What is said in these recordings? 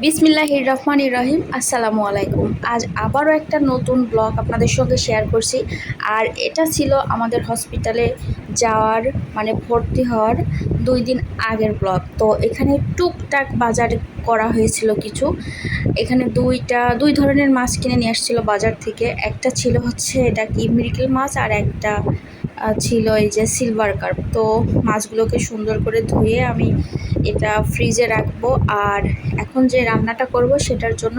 বিসমিল্লাহির রহমানির রহিম। আসসালামু আলাইকুম। আজ আবারও একটা নতুন ব্লগ আপনাদের সঙ্গে শেয়ার করছি। আর এটা ছিল আমাদের হসপিটালে যাওয়ার ভর্তি হওয়ার 2 দিন আগের ব্লগ। তো এখানে টুকটাক বাজার করা হয়েছিল কিছু। এখানে দুই ধরনের মাছ কিনে নিয়ে আসছিল বাজার থেকে। একটা ছিল হচ্ছে এটা কি মৃগেল মাছ, আর একটা ছিল এই যে সিলভার কার্প। তো মাছগুলোকে সুন্দর করে ধুয়ে আমি এটা ফ্রিজে রাখবো। আর এখন যে রান্নাটা করব সেটার জন্য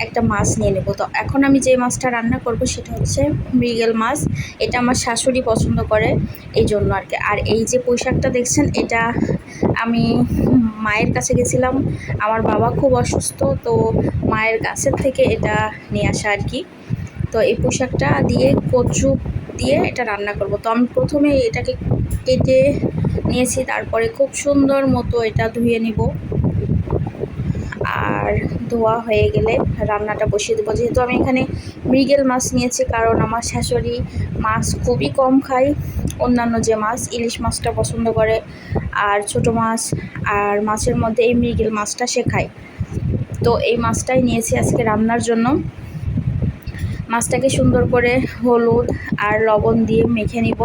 একটা মাছ নিয়ে নেব। তো এখন আমি যে মাছটা রান্না করব সেটা হচ্ছে মৃগেল মাছ। এটা আমার শাশুড়ি পছন্দ করে, এই জন্য আর কি। আর এই যে পুঁইশাকটা দেখছেন, এটা আমি মায়ের কাছে গেছিলাম। আমার বাবা খুব অসুস্থ, তো মায়ের কাছের থেকে এটা নিয়ে আসা আর কি। তো এই পুঁইশাকটা দিয়ে কচু দিয়ে এটা রান্না করব। তো আমি প্রথমে এটাকে কেটে নিয়েছি, তারপরে খুব সুন্দর মতো এটা ধুয়ে নিব। আর ধোয়া হয়ে গেলে রান্নাটা বসিয়ে দেবো। যেহেতু আমি এখানে মৃগেল মাছ নিয়েছি, কারণ আমার শাশুড়ি মাছ খুবই কম খায়। অন্যান্য যে মাছ, ইলিশ মাছটা পছন্দ করে, আর ছোট মাছ আর মাছের মধ্যে এই মৃগেল মাছটা সে খায়। তো এই মাছটাই নিয়েছি আজকে রান্নার জন্য। মাছটাকে সুন্দর করে হলুদ আর লবণ দিয়ে মেখে নিব।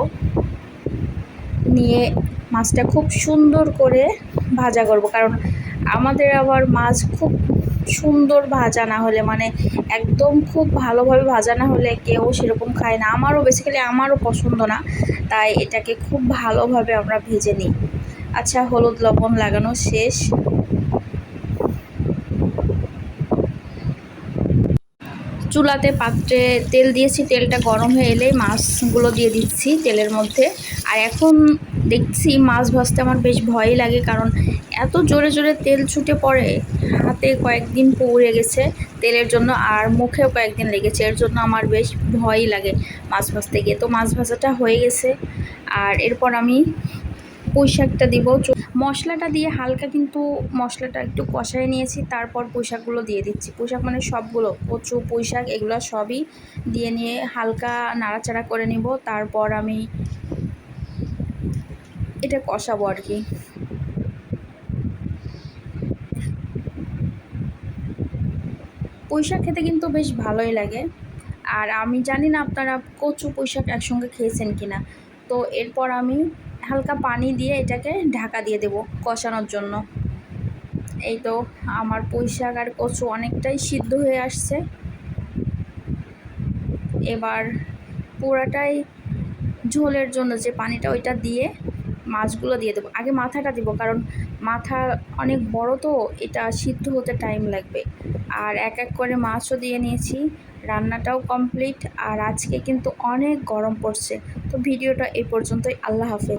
নিয়ে মাছটা খুব সুন্দর করে ভাজা করব, কারণ আমাদের আবার মাছ খুব সুন্দর ভাজা না হলে, একদম খুব ভালোভাবে ভাজা না হলে কেউ সেরকম খায় না। আমারও পছন্দ না, তাই এটাকে খুব ভালোভাবে আমরা ভেজে নিই। আচ্ছা, হলুদ লবণ লাগানো শেষ। চুলাতে পাত্রে তেল দিয়েছি, তেলটা গরম হয়ে এলে মাছগুলো দিয়ে দিচ্ছি তেলের মধ্যে। আর এখন দেখছি মাছ ভাজতে আমার বেশ ভয়ই লাগে, কারণ এত জোরে জোরে তেল ছুটে পড়ে, হাতে কয়েকদিন পুড়ে গেছে তেলের জন্য, আর মুখেও কয়েকদিন লেগেছে। এর জন্য আমার বেশ ভয়ই লাগে মাছ ভাজতে গিয়ে। তো মাছ ভাজাটা হয়ে গেছে, আর এরপর আমি পুঁইশাকটা দিব। মশলাটা দিয়ে হালকা কিন্তু মশলাটা একটু কষায় নিয়েছি, তারপর পুঁইশাকগুলো দিয়ে দিচ্ছি। পুঁইশাক সবগুলো, কচু পুঁইশাক এগুলো সবই দিয়ে নিয়ে হালকা নাড়াচাড়া করে নিব। তারপর আমি এটা কষাবো আর কি। পুঁইশাক খেতে কিন্তু বেশ ভালোই লাগে। আর আমি জানি না আপনারা কচু পুঁইশাক একসঙ্গে খেয়েছেন কিনা। তো এরপর আমি হালকা পানি দিয়ে এটাকে ঢাকা দিয়ে দেব কষানোর জন্য। এই তো আমার পুঁইশাক আর কচু অনেকটাই সিদ্ধ হয়ে আসছে। এবার পুরাটাই ঝোলের জন্য যে পানিটা, ওইটা দিয়ে মাছগুলো দিয়ে দেবো। আগে মাথাটা দিব, কারণ মাথা অনেক বড়, তো এটা সিদ্ধ হতে টাইম লাগবে। আর এক এক করে মাছও দিয়ে নিয়েছি। রান্নাটাও কমপ্লিট। আর আজকে কিন্তু অনেক গরম পড়ছে। তো ভিডিওটা এই পর্যন্তই। আল্লাহ হাফেজ।